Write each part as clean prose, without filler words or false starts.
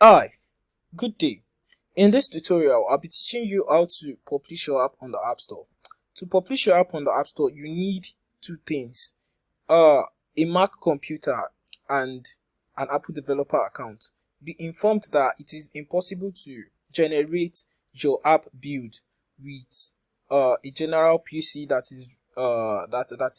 Hi, good day. In this tutorial, I'll be teaching you how to publish your app on the App Store. To publish your app on the App Store, you need two things. A Mac computer and an Apple developer account. Be informed that it is impossible to generate your app build with a general PC that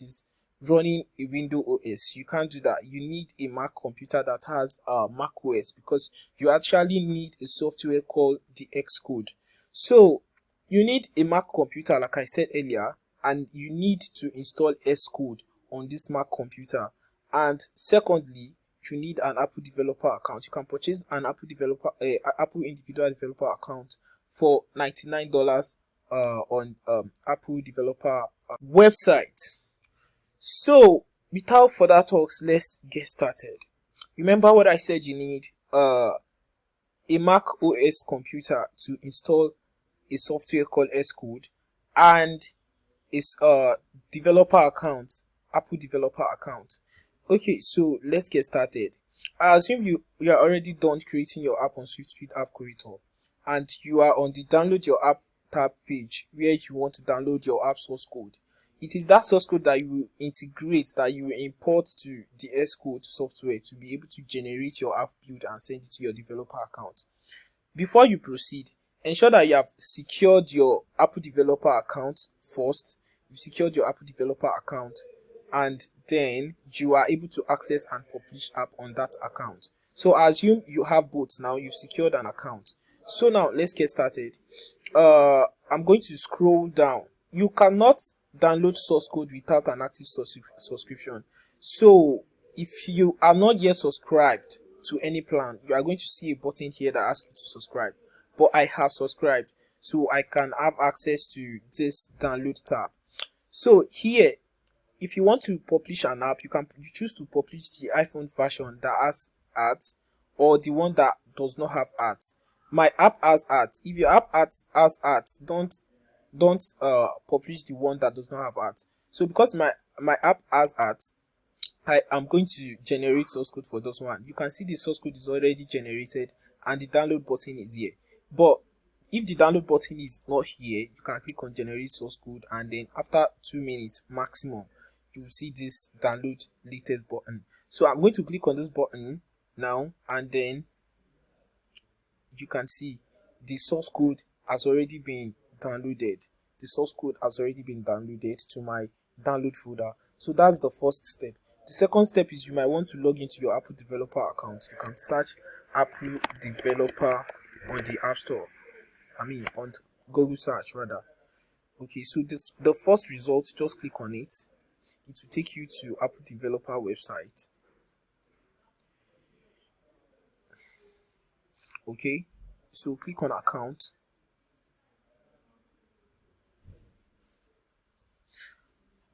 is running a Windows OS. You can't do that. You need a Mac computer that has Mac OS, because you actually need a software called the Xcode. So you need a Mac computer, like I said earlier, and you need to install Xcode on this Mac computer. And secondly, you need an Apple developer account. You can purchase an Apple individual developer account for $99 on Apple developer website. So without further talks, let's get started. Remember what I said: you need a Mac OS computer to install a software called Xcode, and its developer account, Apple developer account. Okay, so let's get started. I assume you are already done creating your app on Swiftspeed Appcreator, and you are on the download your app tab page where you want to download your app source code. It is that source code that you will integrate, that you will import to the Xcode software to be able to generate your app build and send it to your developer account. Before you proceed, ensure that you have secured your Apple developer account first. You've secured your Apple developer account, and then you are able to access and publish app on that account. So assume you have both now. You've secured an account. So now let's get started. I'm going to scroll down. You cannot download source code without an active subscription. So if you are not yet subscribed to any plan, you are going to see a button here that asks you to subscribe. But I have subscribed, so I can have access to this download tab. So here, if you want to publish an app, you choose to publish the iPhone version that has ads, or the one that does not have ads. My app has ads. If your app has ads, don't publish the one that does not have ads. So because my app has ads, I am going to generate source code for this one. You can see the source code is already generated and the download button is here. But if the download button is not here, you can click on generate source code, and then after 2 minutes maximum, you will see this download latest button. So I'm going to click on this button now, and then you can see the source code has already been downloaded. The source code has already been downloaded to my download folder. So that's the first step. The second step is you might want to log into your Apple developer account. You can search Apple developer on the App Store. On Google search rather. Okay, so the first result, just click on it. It will take you to Apple developer website. Okay, so click on account.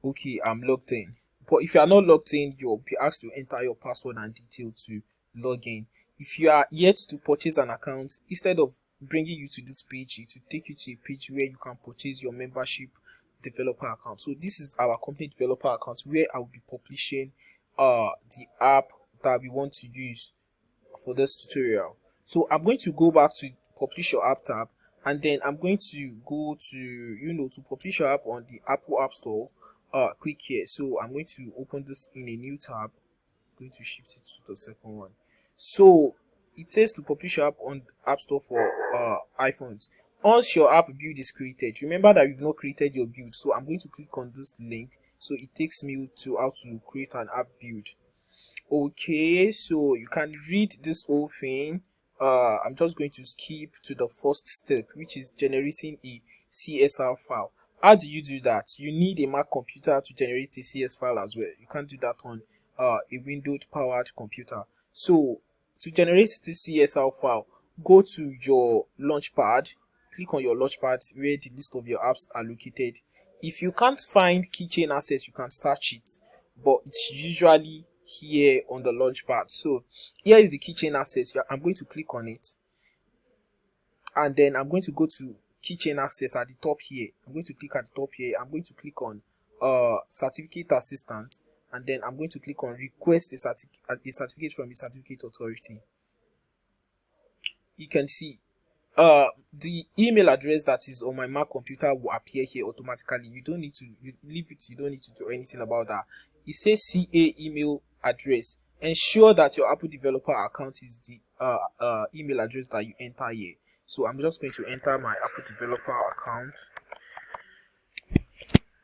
Okay, I'm logged in. But if you are not logged in, you'll be asked to enter your password and detail to log in. If you are yet to purchase an account, instead of bringing you to this page, it will take you to a page where you can purchase your membership developer account. So this is our company developer account, where I will be publishing the app that we want to use for this tutorial. So I'm going to go back to publish your app tab, and then I'm going to go to to publish your app on the Apple App Store. Click here. So I'm going to open this in a new tab. I'm going to shift it to the second one. So it says to publish your app on App Store for iPhones. Once your app build is created, remember that you've not created your build. So I'm going to click on this link. So it takes me to how to create an app build. Okay, so you can read this whole thing. I'm just going to skip to the first step, which is generating a CSR file. How do you do that? You need a Mac computer to generate a CS file as well. You can't do that on a Windows powered computer. So to generate this CSR file, go to your launchpad, click on your launchpad where the list of your apps are located. If you can't find keychain access, you can search it, but it's usually here on the launchpad. So here is the keychain access. I'm going to click on it, and then I'm going to go to keychain access at the top here. I'm going to click at the top here. I'm going to click on certificate assistant, and then I'm going to click on request a certificate from the certificate authority. you can see the email address that is on my Mac computer will appear here automatically. You don't need to leave it. You don't need to do anything about that. It says CA email address. Ensure that your Apple developer account is the email address that you enter here. So I'm just going to enter my Apple developer account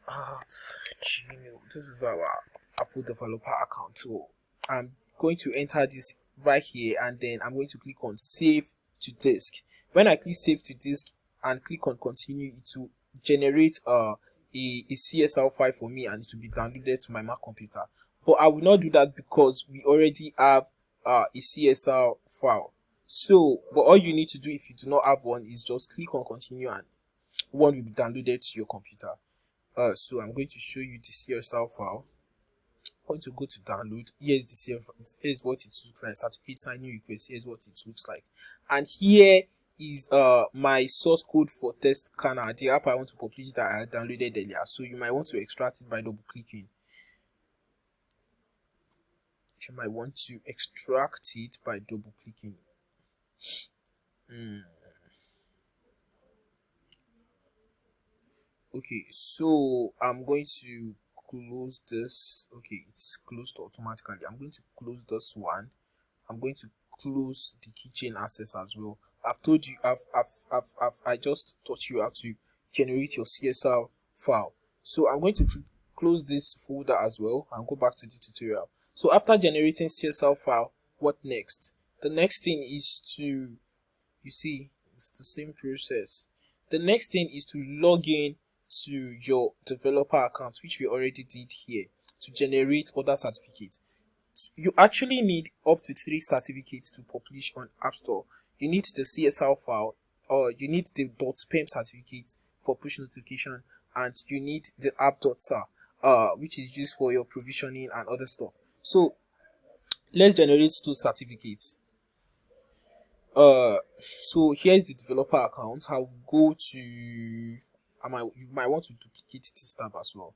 at Gmail. This is our Apple developer account. So I'm going to enter this right here, and then I'm going to click on save to disk. When I click save to disk and click on continue, it will generate a CSR file for me, and it will be downloaded to my Mac computer. But I will not do that because we already have a CSR file. So, but all you need to do if you do not have one is just click on continue, and one will be downloaded to your computer. So I'm going to show you the CSR file. I'm going to go to download. Here's the CSR. Here's what it looks like. Certificate signing request. Here's what it looks like. And here is my source code for test canal, the app I want to publish that I downloaded earlier. So you might want to extract it by double clicking. You might want to extract it by double clicking. Okay, so I'm going to close this. Okay, it's closed automatically. I'm going to close this one. I'm going to close the keychain access as well. I've told you, I just taught you how to generate your CSR file. So I'm going to close this folder as well and go back to the tutorial. So after generating CSR file, what next? The next thing is to, you see, it's the same process. The next thing is to log in to your developer account, which we already did here, to generate other certificates. You actually need up to 3 certificates to publish on App Store. You need the CSR file, or you need the .pem certificate for push notification, and you need the app.sar, which is used for your provisioning and other stuff. So let's generate 2 certificates. So here's the developer account. I'll go to, you might want to duplicate this tab as well.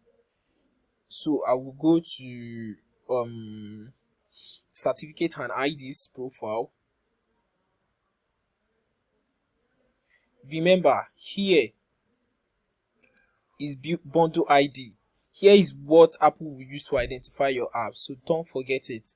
So I will go to certificate and IDs profile. Remember, here is bundle ID. Here is what Apple will use to identify your app, so don't forget it.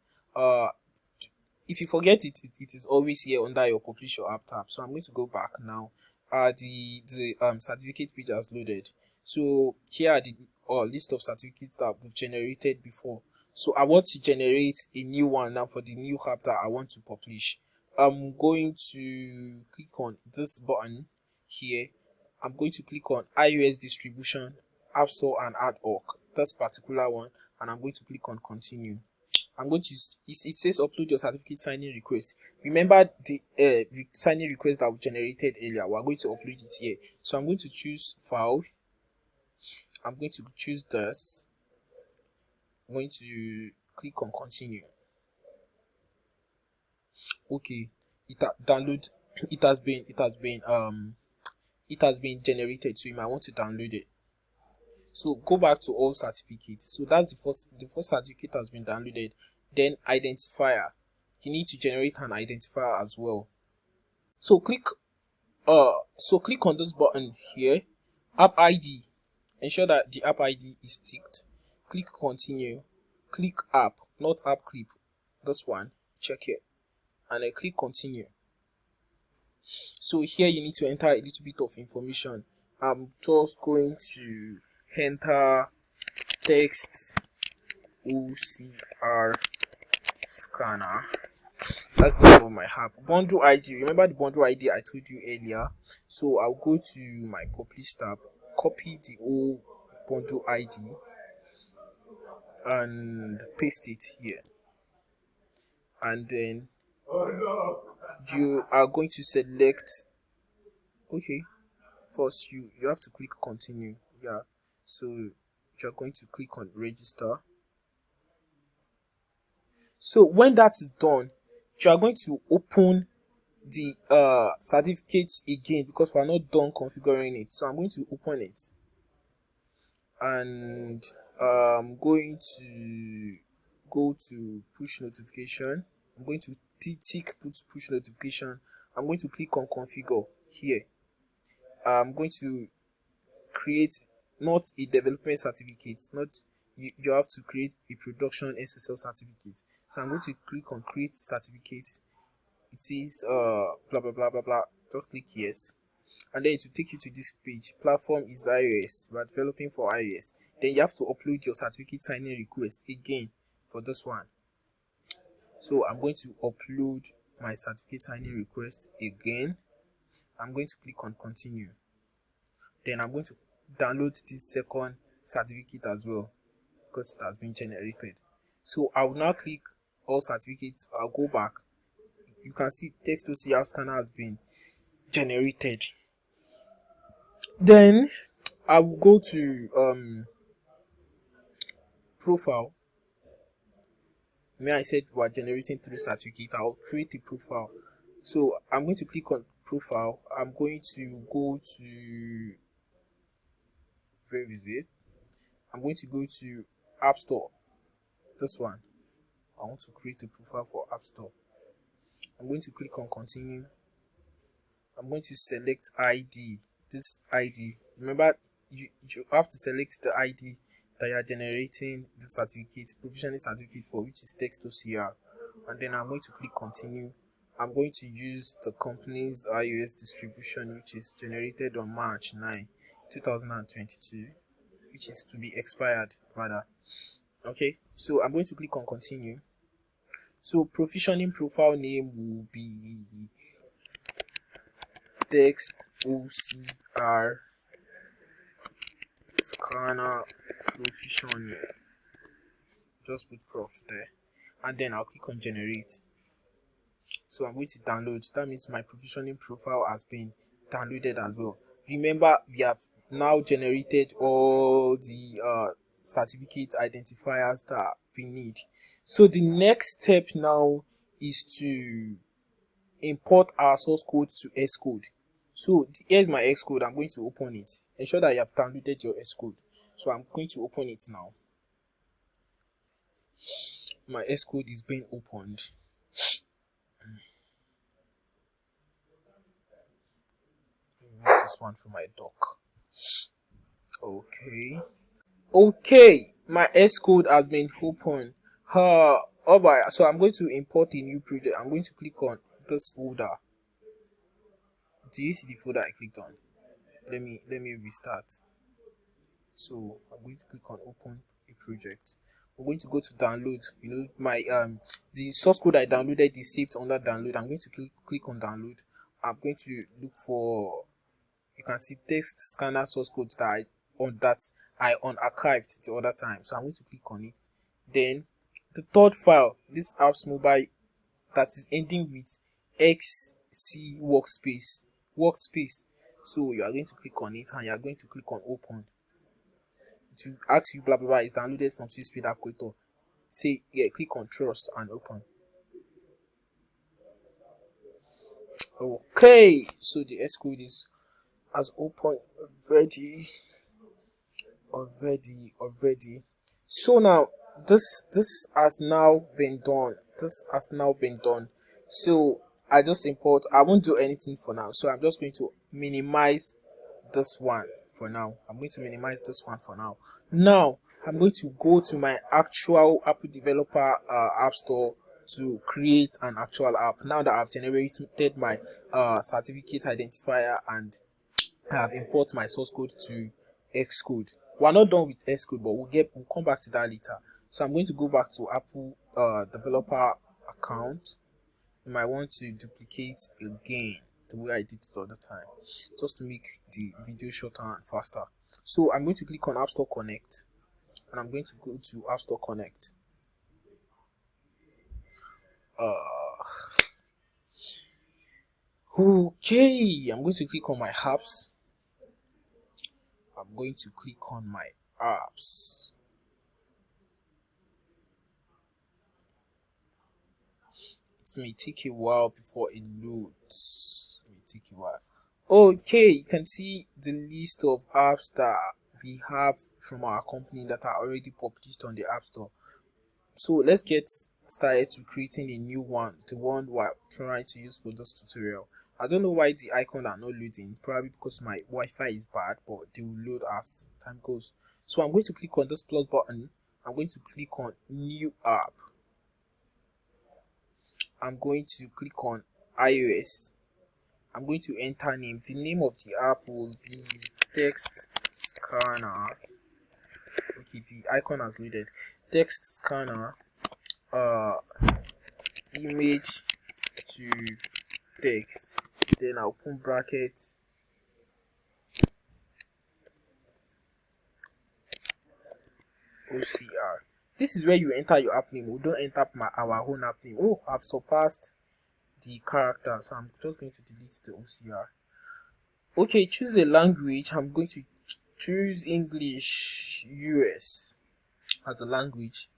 If you forget it, it is always here under your publish your app tab. So I'm going to go back now. The certificate page has loaded. So here are the list of certificates that we've generated before. So I want to generate a new one now for the new app that I want to publish. I'm going to click on this button here. I'm going to click on iOS distribution, App Store and ad hoc, this particular one, and I'm going to click on continue. I'm going to, it says upload your certificate signing request. Remember the signing request that we generated earlier. We're going to upload it here. So I'm going to choose file. I'm going to choose this. I'm going to click on continue. Okay, download. It has been generated. So you might want to download it. So go back to all certificates. So that's the first certificate has been downloaded. Then identifier. You need to generate an identifier as well. So click on this button here, app ID. Ensure that the app ID is ticked. Click continue. Click app, not app clip. This one, check it, and I click continue. So here you need to enter a little bit of information. I'm just going to enter text OCR scanner. That's the name of my app. Bundle ID. Remember the bundle ID I told you earlier? So I'll go to my publish tab, copy the old bundle ID and paste it here. And then you are going to select, okay, first you have to click continue. Yeah, so you're going to click on register. So when that is done, you are going to open the certificates again, because we are not done configuring it. So I'm going to open it, and I'm going to go to push notification. I'm going to tick push notification, I'm going to click on configure here. I'm going to create not a development certificate, not you have to create a production SSL certificate. So I'm going to click on create certificate. It says blah blah blah blah blah. Just click yes, and then it will take you to this page. Platform is iOS. We are developing for iOS. Then you have to upload your certificate signing request again for this one. So I'm going to upload my certificate signing request again. I'm going to click on continue. Then I'm going to download this second certificate as well because it has been generated. So I will now click all certificates. I'll go back. You can see text to CR scanner has been generated. Then I will go to profile. When I said we are generating through certificate, I'll create a profile. So I'm going to click on profile. I'm going to go to, where is it? I'm going to go to App Store. This one. I want to create a profile for App Store. I'm going to click on continue. I'm going to select ID. This ID. Remember, you have to select the ID that you are generating the certificate, provisioning certificate for, which is text to CR. And then I'm going to click continue. I'm going to use the company's iOS distribution, which is generated on March 9, 2022, which is to be expired rather. Okay, so I'm going to click on continue. So provisioning profile name will be text OCR scanner provisioning. Just put prof there, and then I'll click on generate. So I'm going to download. That means my provisioning profile has been downloaded as well. Remember, we have now generated all the certificate identifiers that we need. So the next step now is to import our source code to Xcode. So here's my Xcode. I'm going to open it. Ensure that you have downloaded your Xcode. So I'm going to open it now. My Xcode is being opened. Remove this one from my dock. Okay, my Xcode has been opened. Alright, so I'm going to import a new project. I'm going to click on this folder. Do you see the folder I clicked on? Let me restart. So I'm going to click on open a project. I'm going to go to download. You know, my the source code I downloaded is saved under download. I'm going to click on download. I'm going to look for, you can see text scanner source code that I unarchived the other time. So I'm going to click on it. Then the third file, this apps mobile that is ending with XC workspace. So you are going to click on it and you are going to click on open. To ask you blah blah blah is downloaded from Swiftspeed Appcreator. Say yeah, click on trust and open. Okay, so the Xcode is as open already. So now this has now been done. So I just import. I won't do anything for now. So I'm just going to minimize this one for now. Now I'm going to go to my actual Apple developer app store to create an actual app. Now that I've generated my certificate identifier and I have imported my source code to Xcode. We're not done with Xcode, but we'll come back to that later. So I'm going to go back to Apple developer account. You might want to duplicate again the way I did it all the time, just to make the video shorter and faster. So I'm going to click on App Store Connect, and I'm going to go to App Store Connect. Okay, I'm going to click on my apps. It may take a while before it loads. Okay, you can see the list of apps that we have from our company that are already published on the App Store. So let's get started to creating a new one, the one we're trying to use for this tutorial. I don't know why the icon are not loading, probably because my Wi-Fi is bad, but they will load as time goes. So I'm going to click on this plus button. I'm going to click on new app. I'm going to click on iOS. I'm going to enter name. The name of the app will be text scanner. Okay, the icon has loaded. Text scanner, image to text, then I'll open brackets, OCR. This is where you enter your app name. We don't enter our own app name. Oh, I've surpassed the character, so I'm just going to delete the OCR. Okay, choose a language. I'm going to choose English US as a language.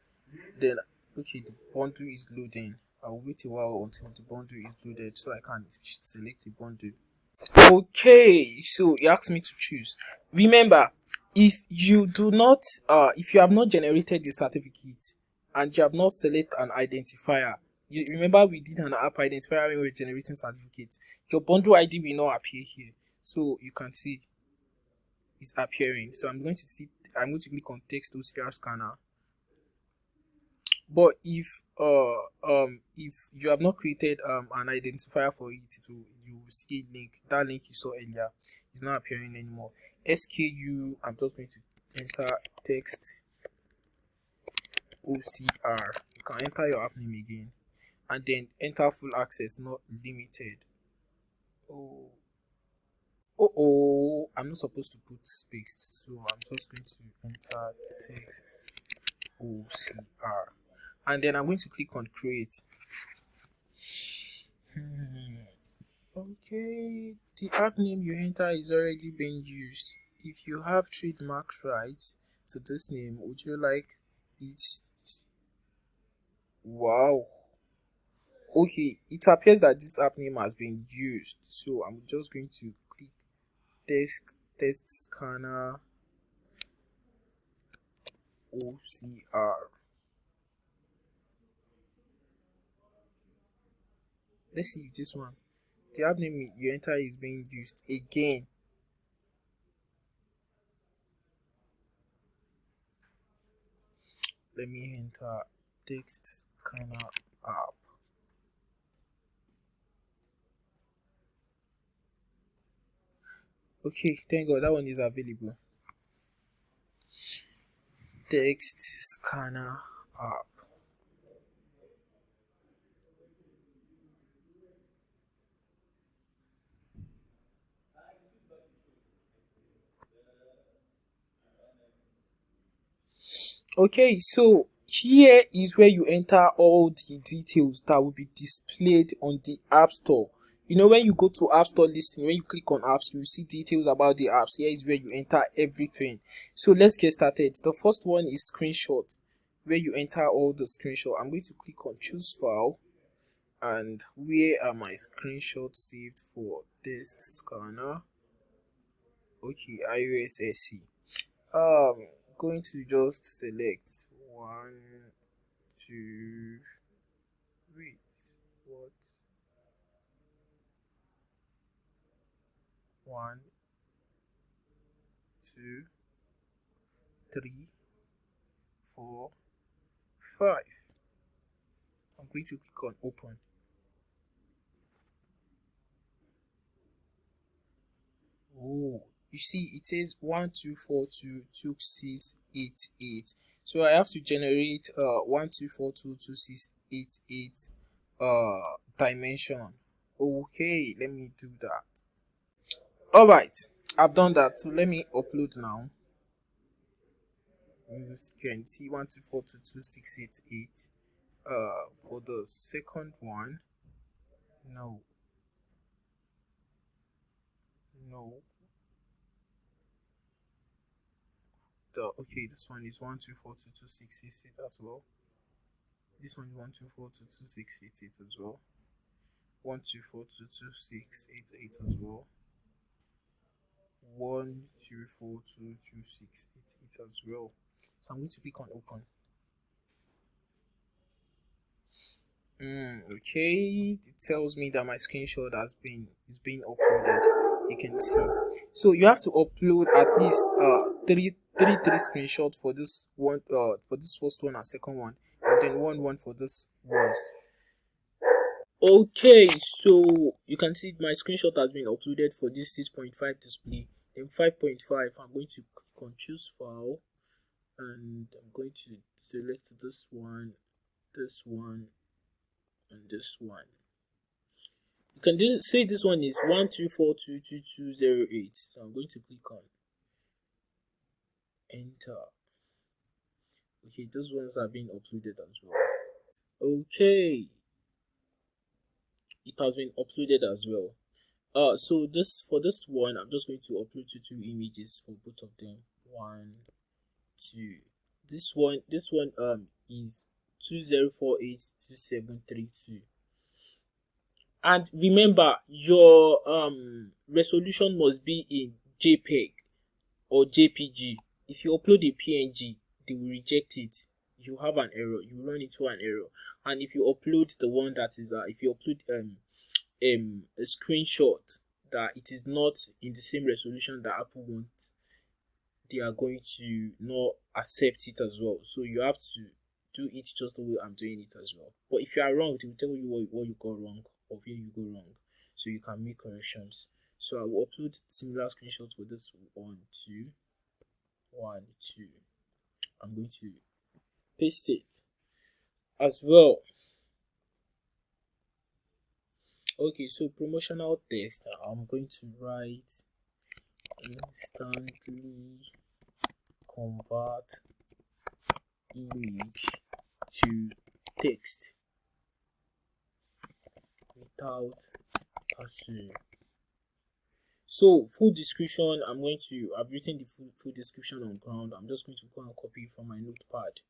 Then, okay, the bundle is loading. I'll wait a while until the bundle is loaded so I can select a bundle. Okay, so it asks me to choose. Remember, if you have not generated the certificate and you have not selected an identifier, you remember we did an app identifier when we were generating certificates. Your bundle ID will not appear here, so you can see it's appearing. So I'm going to click on text OCR scanner. But if you have not created an identifier for it, you will see a link. That link you saw earlier is not appearing anymore. SKU, I'm just going to enter text OCR. You can enter your app name again and then enter full access, not limited. Oh, I'm not supposed to put space, so I'm just going to enter text OCR. And then I'm going to click on create. Okay, the app name you enter is already being used. If you have trademark rights to this name, would you like it? Wow. Okay, it appears that this app name has been used. So I'm just going to click test scanner OCR. Let's see if this one, the app name you enter is being used again. Let me enter text scanner app. Okay, thank God that one is available. Text scanner app. Okay, so here is where you enter all the details that will be displayed on the App Store. You know, when you go to App Store listing, when you click on apps, you see details about the apps. Here is where you enter everything. So let's get started. The first one is screenshot, where you enter all the screenshot. I'm going to click on choose file, and where are my screenshots saved for test scanner? Okay, iOS SE. Going to just select one, two, wait, what? One, two, three, 4, 5. I'm going to click on open. Oh, you see it says 124222688. So I have to generate 124222688 dimension. Okay, let me do that. All right, I've done that. So let me upload now. You can see 124222688. For the second one, no. Okay, this one is 124222688 as well. This one is 124222688 as well. 124222688 as well. 124222688 as well. So I'm going to click on open. Okay, it tells me that my screenshot is being uploaded. You can see. So you have to upload at least three screenshots for this one, for this first one and second one, and then one for this ones. Okay, so you can see my screenshot has been uploaded for this 6.5 display. Then 5.5, I'm going to click on choose file, and I'm going to select this one, and this one. You can say this one is 124222208. So I'm going to click on enter. Okay, those ones are being uploaded as well. Okay, it has been uploaded as well. So this for this one, I'm just going to upload two images for both of them. 1, 2. This one is 20482732. And remember, your resolution must be in JPEG or JPG. If you upload a PNG, they will reject it. You have an error. You run into an error. And if you upload the one that is, if you upload a screenshot that it is not in the same resolution that Apple wants, they are going to not accept it as well. So you have to do it just the way I'm doing it as well. But if you are wrong, they will tell you what you got wrong or where you go wrong, so you can make corrections. So I will upload similar screenshots for this 1, 2, 1, 2. I'm going to paste it as well. Okay, so promotional test. I'm going to write instantly convert image to text without hassle. So full description, I've written the full description on ground. I'm just going to go and copy from my notepad.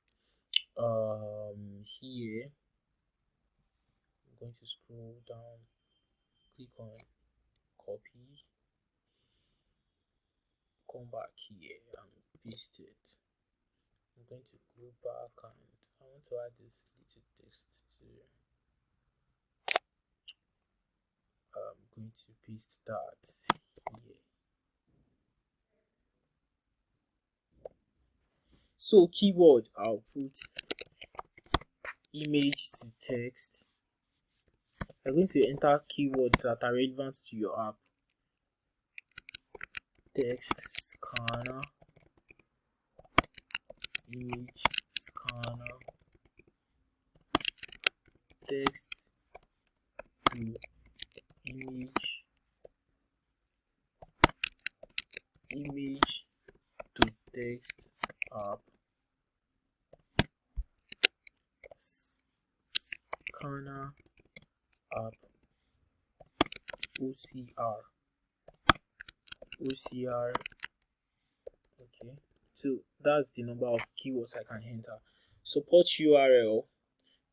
Here I'm going to scroll down, click on copy, come back here and paste it. I'm going to go back and I want to add this little text to. I'm going to paste that here. So keyword, I'll put image to text. You're going to enter keywords that are relevant to your app. Text scanner, image scanner, text to image to text app, scanner app, OCR. Okay, so that's the number of keywords I can enter. Support URL.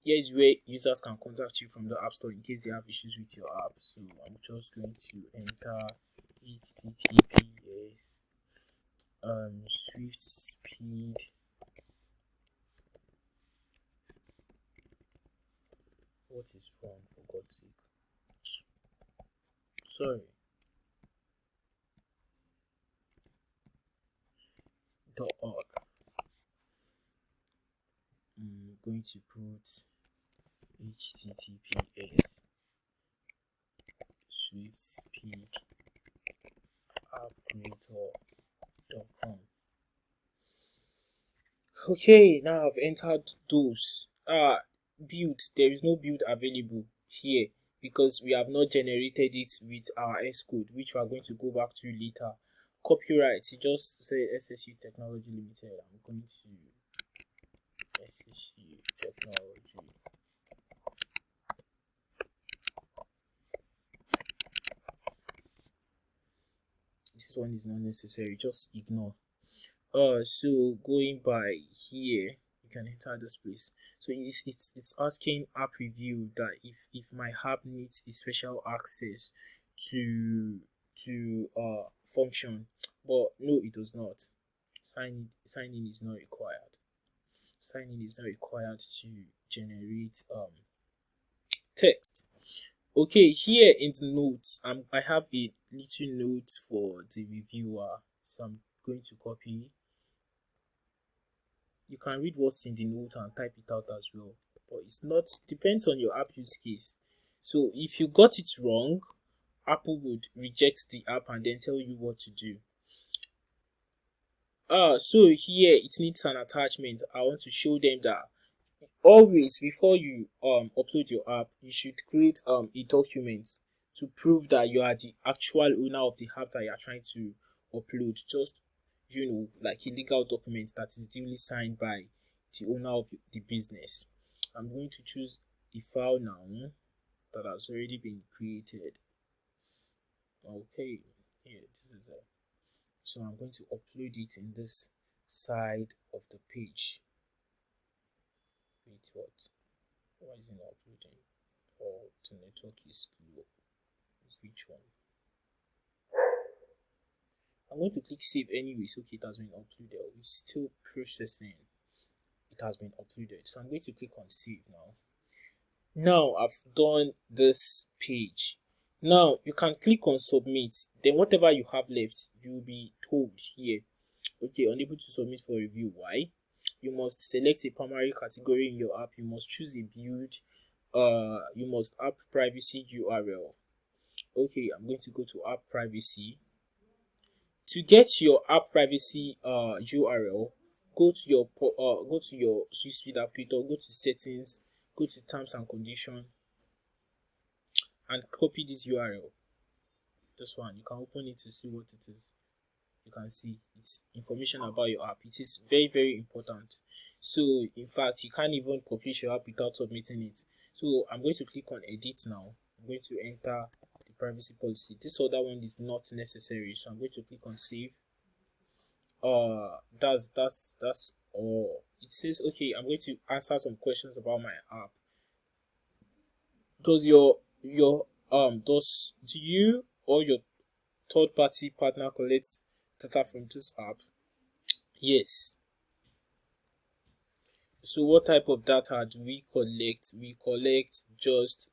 Here is where users can contact you from the App Store in case they have issues with your app. So I'm just going to enter https Swiftspeed what is wrong, for God's sake? Sorry. .org. I'm going to put https Swiftspeed Appcreator.com. Okay, now I've entered those. Build. There is no build available here because we have not generated it with our Xcode, which we are going to go back to later. Copyright, it just say SSU Technology Limited. I'm going to SSU Technology. This one is not necessary, just ignore. So going by here, you can enter this place. So it's asking app review that if my app needs a special access to function, but no, it does not. Sign in is not required. Sign in is not required to generate text. Okay, here in the notes, I have a little note for the reviewer, so I'm going to copy. You can read what's in the note and type it out as well, but it's not, depends on your app use case. So if you got it wrong, Apple would reject the app and then tell you what to do. So here it needs an attachment. I want to show them that always before you upload your app, you should create a document to prove that you are the actual owner of the app that you are trying to upload. Just, like a legal document that is duly signed by the owner of the business. I'm going to choose a file now that has already been created. Okay, here this is it. So I'm going to upload it in this side of the page. Wait, what? Why is it not uploading? Oh, the network is slow. Which one? I'm going to click save anyways. Okay, it has been uploaded. It's still processing. It has been uploaded. So I'm going to click on save now. Now I've done this page. Now you can click on submit. Then whatever you have left, you will be told here. Okay, unable to submit for review. Why? You must select a primary category in your app. You must choose a build. You must app privacy URL. Okay, I'm going to go to app privacy. To get your app privacy URL, go to your Swiftspeed Appcreator, go to settings, go to terms and conditions, and copy this URL. This one, you can open it to see what it is. You can see it's information about your app. It is very, very important. So in fact, you can't even publish your app without submitting it. So I'm going to click on edit now. I'm going to enter the privacy policy. This other one is not necessary, so I'm going to click on save. That's all. It says, okay, I'm going to answer some questions about my app. Does do you or your third party partner collect data from this app? Yes. So what type of data do we collect? We collect just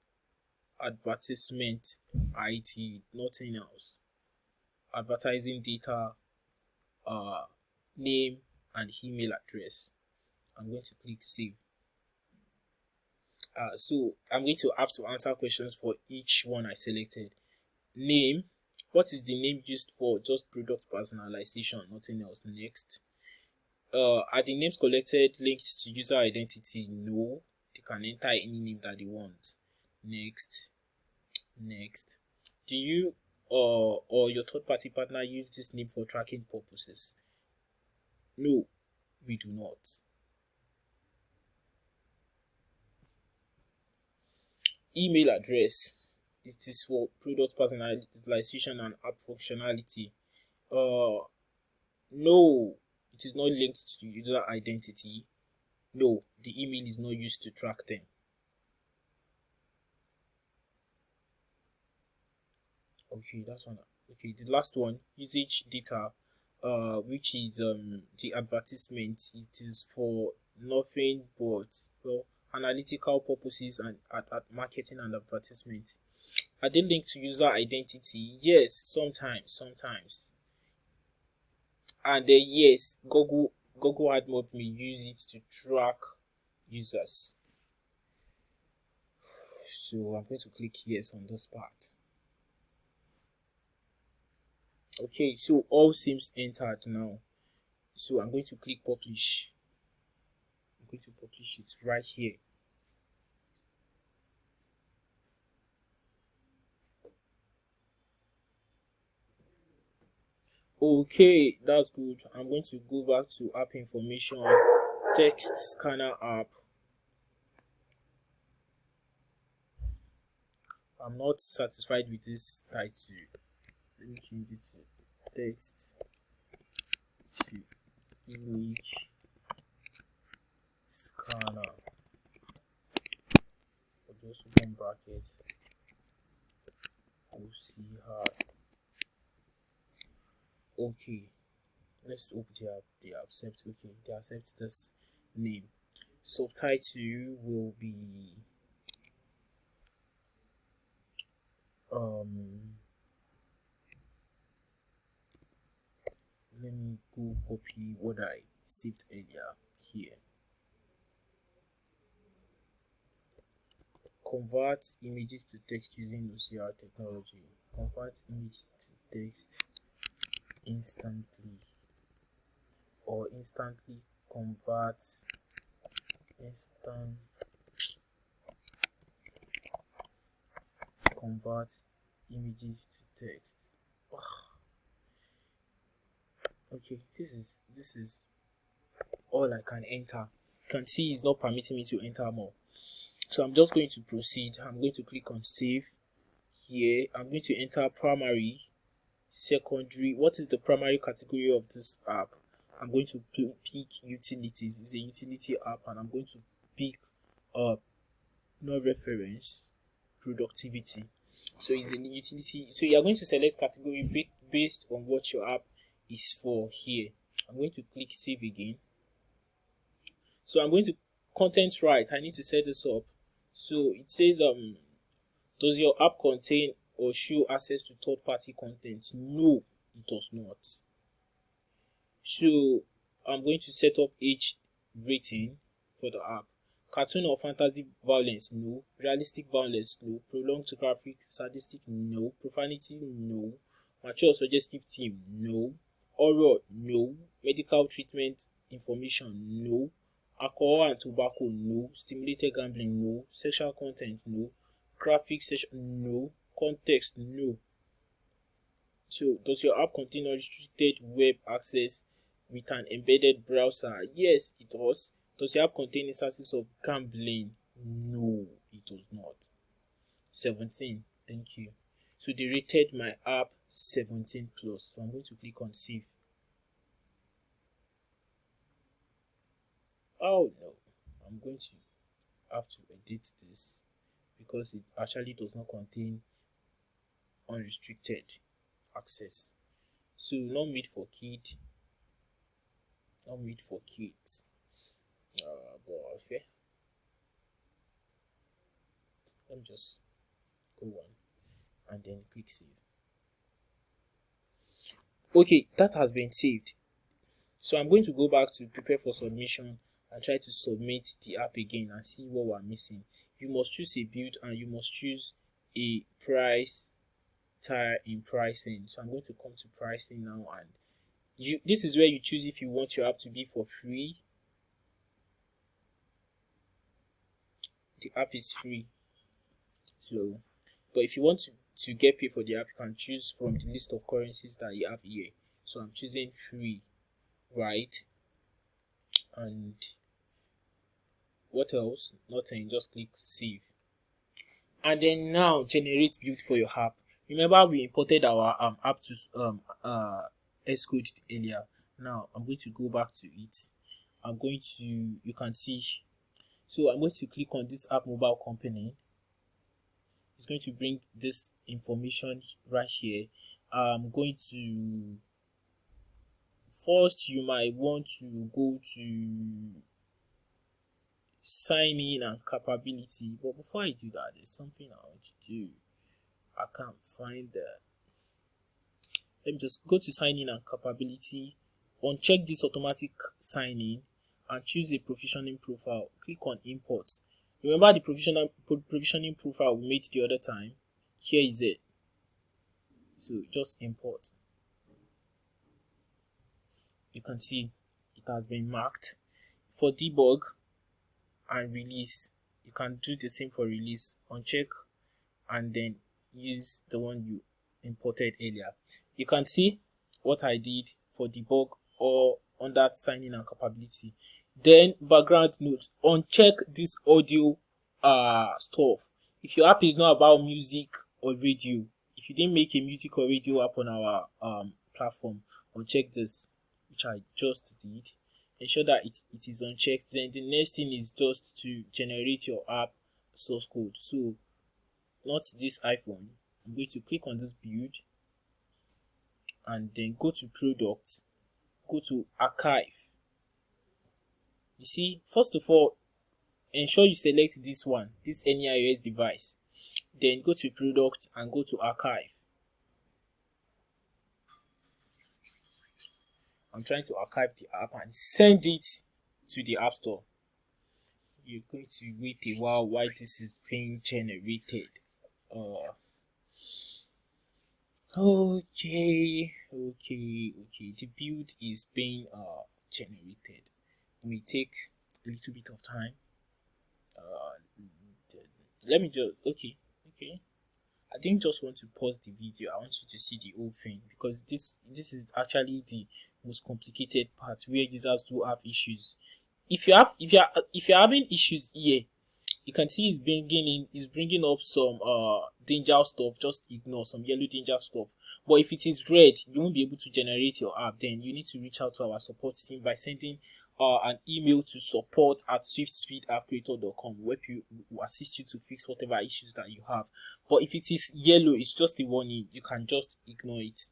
advertisement ID, nothing else. Advertising data, name and email address. I'm going to click save. So I'm going to have to answer questions for each one I selected. Name. What is the name used for? Just product personalization, nothing else. Next. Are the names collected linked to user identity? No. They can enter any name that they want. Next. Do you or your third party partner use this name for tracking purposes? No, we do not. Email address. It is for product personalization and app functionality. No, it is not linked to user identity. No, the email is not used to track them. Okay, that's one. Okay, the last one, usage data, which is the advertisement. It is for nothing but, well, analytical purposes and at marketing and advertisement. Are they linked to user identity? Yes, sometimes. And then yes, Google AdMob may use it to track users. So I'm going to click yes on this part. Okay, so all seems entered now. So I'm going to click publish. I'm going to publish it right here. Okay, that's good. I'm going to go back to app information, text scanner app. I'm not satisfied with this title. Let me change it to text to image scanner. Or just open bracket. We'll see how. Okay, let's open the app. They accept. Okay, they accept this name. Subtitle will be um let me go copy what I saved earlier here. Convert images to text using OCR technology. Convert image to text instantly, or instantly convert instant convert images to text. Ugh. Okay, this is all I can enter. You can see it's not permitting me to enter more. So I'm just going to proceed. I'm going to click on save here. I'm going to enter primary, secondary. What is the primary category of this app? I'm going to pick utilities. It's a utility app, and I'm going to pick no reference productivity. So it's a utility. So you are going to select category based on what your app is for here. I'm going to click save again. So I'm going to content right. I need to set this up. So it says does your app contain or show access to third-party content? No, it does not. So I'm going to set up age rating for the app. Cartoon or fantasy violence? No. Realistic violence? No. Prolonged graphic, sadistic? No. Profanity? No. Mature suggestive theme? No. Horror? No. Medical treatment information? No. Alcohol and tobacco? No. Stimulated gambling? No. Sexual content? No. Graphic session? No. Context? No. So, does your app contain unrestricted web access with an embedded browser? Yes, it does. Does your app contain instances of gambling? No, it does not. 17. Thank you. So they rated my app 17 plus. So I'm going to click on save. Oh no, I'm going to have to edit this because it actually does not contain unrestricted access. So not made for kids. Not made for kids. But okay. Let me just go on and then click save. Okay, that has been saved. So I'm going to go back to prepare for submission and try to submit the app again and see what we're missing. You must choose a build and you must choose a price tier in pricing. So I'm going to come to pricing now, and this is where you choose if you want your app to be for free. The app is free. So, but if you want to get paid for the app, you can choose from the list of currencies that you have here. So I'm choosing free, right? And what else? Nothing. Just click save, and then now generate build for your app. Remember we imported our app to Xcode earlier. Now I'm going to go back to it. I'm going to, you can see, so I'm going to click on this app mobile company. It's going to bring this information right here. I'm going to, first you might want to go to sign in and capability, but before I do that, there's something I want to do. I can't find that. Let me just go to sign in and capability, uncheck this automatic sign in and choose a provisioning profile. Click on import. Remember the provisioning profile we made the other time? Here is it. So just import. You can see it has been marked. For debug and release, you can do the same for release. Uncheck and then use the one you imported earlier. You can see what I did for debug or on that sign in and capability. Then background note, uncheck this audio stuff. If your app is not about music or radio, if you didn't make a music or radio app on our platform, uncheck this, which I just did. Ensure that it is unchecked. Then the next thing is just to generate your app source code. So not this iPhone. I'm going to click on this build and then go to product, go to archive. You see, first of all, ensure you select this one, this any iOS device. then go to product and go to archive. I'm trying to archive the app and send it to the App Store. You're going to wait a while this is being generated. Okay. The build is being generated. It may take a little bit of time. Let me just okay. I didn't just want to pause the video. I want you to see the whole thing because this is actually the most complicated part where users do have issues. If you're having issues here, you can see it's bringing up some danger stuff. Just ignore some yellow danger stuff. But if it is red, you won't be able to generate your app. Then you need to reach out to our support team by sending an email to support@swiftspeedappcreator.com, where we will assist you to fix whatever issues that you have. But if it is yellow, it's just a warning. You can just ignore it.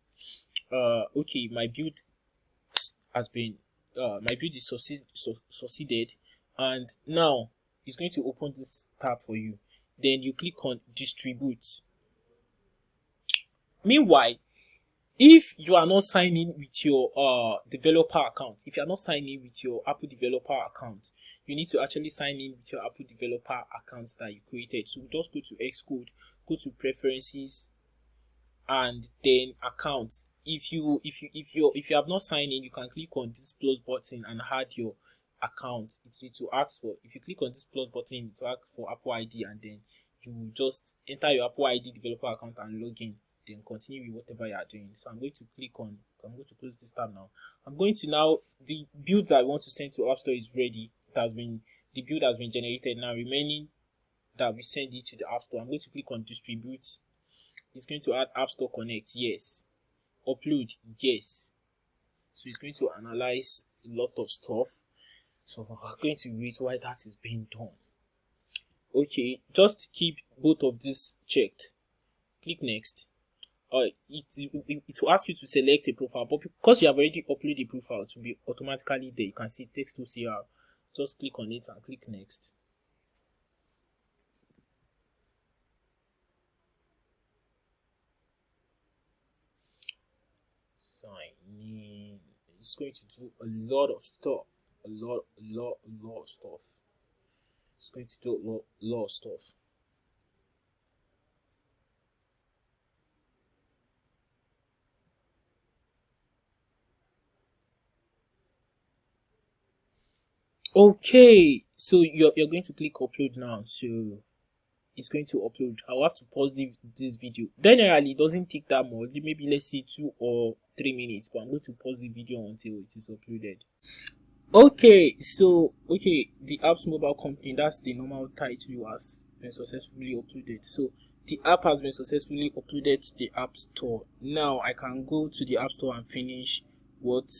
Okay, my build is succeeded, and now it's going to open this tab for you. Then you click on distribute. Meanwhile, if you are not signing with your developer account, if you are not signing with your Apple developer account, you need to actually sign in with your Apple developer account that you created. So just go to Xcode, go to preferences, and then account. If you have not signed in, you can click on this plus button and add your account. It needs to ask for, if you click on this plus button, to ask for Apple ID, and then you just enter your Apple ID developer account and log in. Then continue with whatever you are doing. So I'm going to close this tab now. I'm going to now, the build that I want to send to App Store is ready. The build has been generated. Now remaining that we send it to the App Store. I'm going to click on distribute. It's going to add App Store Connect, yes. Upload, yes. So it's going to analyze a lot of stuff. So we're going to wait while that is being done. Okay, just keep both of these checked. Click next. It will ask you to select a profile, but because you have already uploaded a profile, to be automatically there. You can see text OCR. Just click on it and click next. Sign in. It's going to do a lot of stuff. A lot of stuff. It's going to do a lot of stuff. Okay, so you're going to click upload now. So it's going to upload. I'll have to pause this video. Generally, it doesn't take that much. Maybe let's say 2 or 3 minutes, but I'm going to pause the video until it is uploaded. Okay, so the app's mobile company, that's the normal title, has been successfully uploaded. So the app has been successfully uploaded to the App Store. Now I can go to the App Store and finish what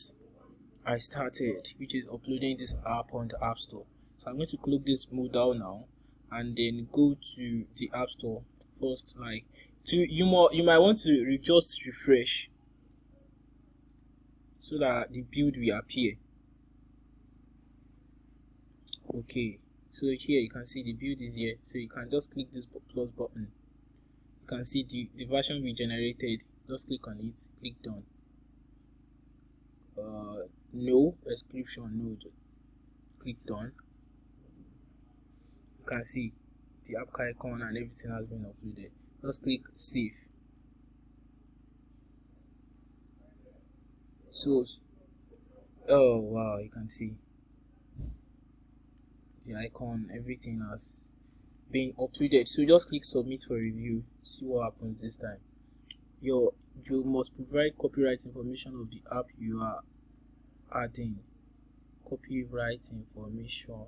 I started, which is uploading this app on the App Store. So I'm going to click this modal now and then go to the App Store first. You might want to just refresh so that the build will appear. Okay, so here you can see the build is here, so you can just click this plus button. You can see the version we generated. Just click on it, click done. No description, no, click done. You can see the app icon and everything has been uploaded. Just click save. So oh wow, you can see the icon, everything has been uploaded. So just click submit for review. See what happens this time. You must provide copyright information of the app you are adding. Copyright information.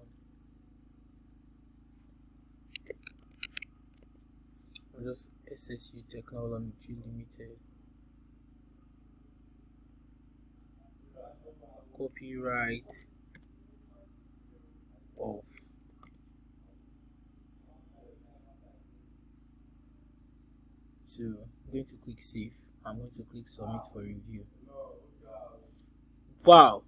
Just SSU Technology Limited. Copyright off. So I'm going to click save. I'm going to click submit for review. Wow,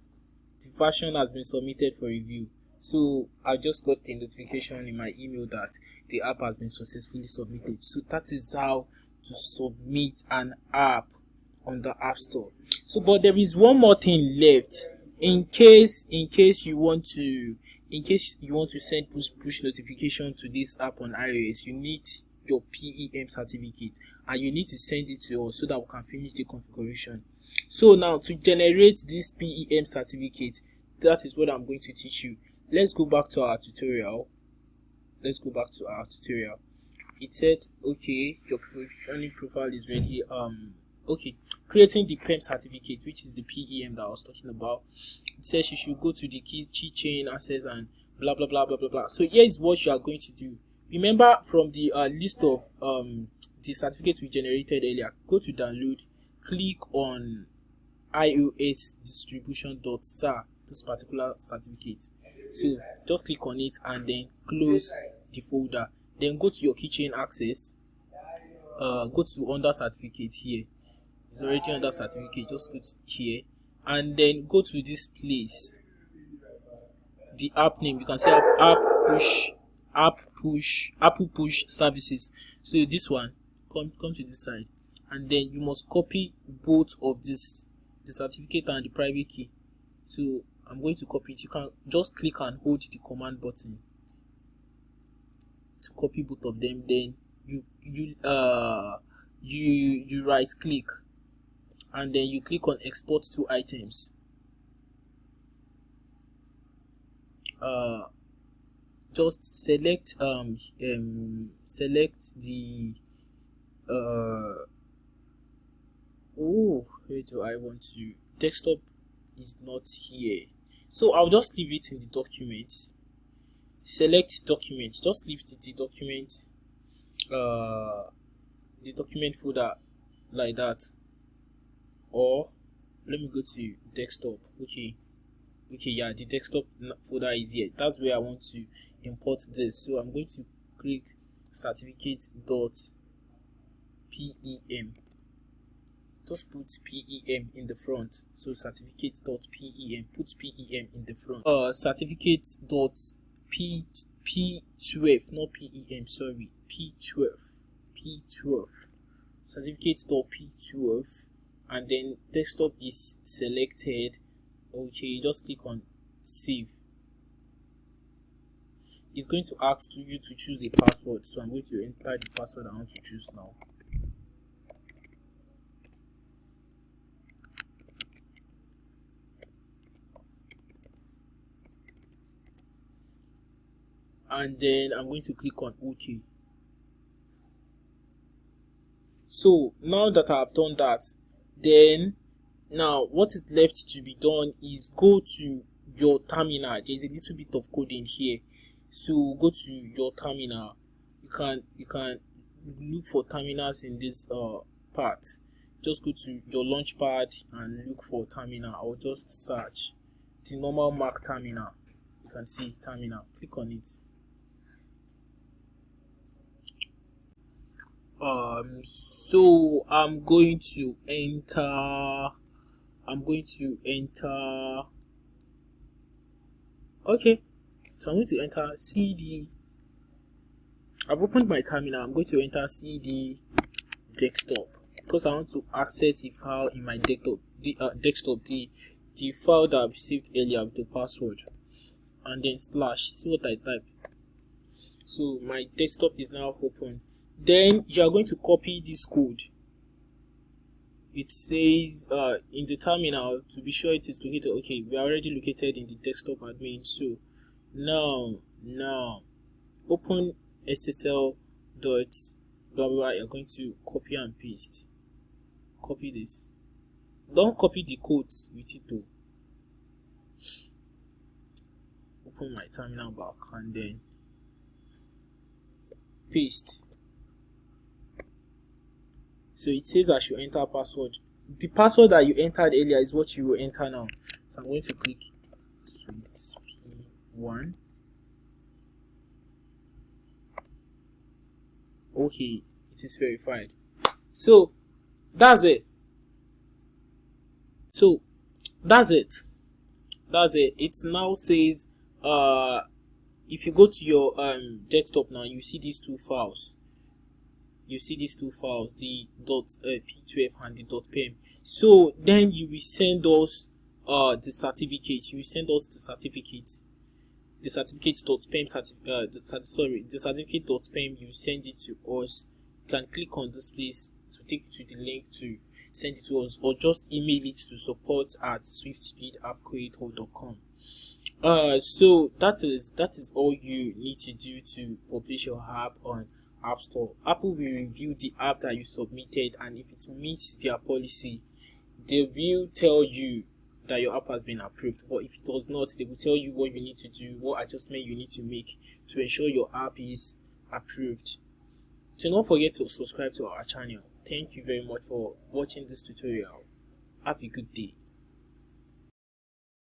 the version has been submitted for review. So I just got a notification in my email that the app has been successfully submitted. So that is how to submit an app on the App Store. So but there is one more thing left. In case you want to send push notification to this app on iOS, you need your PEM certificate and you need to send it to us so that we can finish the configuration. So now to generate this PEM certificate, that is what I'm going to teach you. Let's go back to our tutorial. It said, okay, your provisioning profile is ready. Okay, creating the PEM certificate, which is the PEM that I was talking about. It says you should go to the keychain access and blah blah blah blah blah blah. So here is what you are going to do. Remember from the list of the certificates we generated earlier, go to download, click on iOS distribution.sar, this particular certificate. So just click on it and then close the folder. Then go to your keychain access, go to under certificate here. It's already under certificate, just go to here and then go to this place, the app name. You can say Apple push services. So this one, come to this side and then you must copy both of this, the certificate and the private key. So I'm going to copy it. You can just click and hold the command button to copy both of them. Then you right click and then you click on export to items. Just select the where do I want to? Desktop is not here, so I'll just leave it in the document. Select document, just leave the document folder like that, or let me go to desktop. Okay, yeah, the desktop folder is here. That's where I want to import this. So I'm going to click certificate.pem. Just put PEM in the front. So certificate.pem, put PEM in the front. Certificate.p12, not PEM, sorry, P12. Certificate.p12, and then desktop is selected. Okay, just click on save. It's going to ask you to choose a password, so I'm going to enter the password I want to choose now. And then I'm going to click on OK. So now that I've done that, then now what is left to be done is go to your terminal. There's a little bit of code in here, so go to your terminal. You can look for terminals in this part. Just go to your launchpad and look for terminal. I'll just search the normal Mac terminal. You can see terminal, click on it. So I'm going to enter okay, so I'm going to enter CD. I've opened my terminal. I'm going to enter CD desktop because I want to access a file in my desktop, the file that I've saved earlier with the password, and then slash, see what I type. So my desktop is now open. Then you are going to copy this code. It says in the terminal to be sure it is located. Okay, we are already located in the desktop admin. So now open SSL dot blah blah. You're going to copy and paste. Copy this. Don't copy the codes with it though. Open my terminal back and then paste. So it says I should enter a password. The password that you entered earlier is what you will enter now. So I'm going to click Swiftspeed1. Okay, it is verified. So that's it. It now says if you go to your desktop now, you see these two files. The .p12 and the .pem. So then you will send us the certificate. You will send us the certificate. The certificate.pem the certificate.pem. You send it to us. You can click on this place to take you to the link to send it to us, or just email it to support@swiftspeedappcreator.com. So that is all you need to do to publish your app on App Store. Apple will review the app that you submitted, and if it meets their policy, they will tell you that your app has been approved. But if it does not, they will tell you what you need to do, what adjustment you need to make to ensure your app is approved. Do not forget to subscribe to our channel. Thank you very much for watching this tutorial. Have a good day.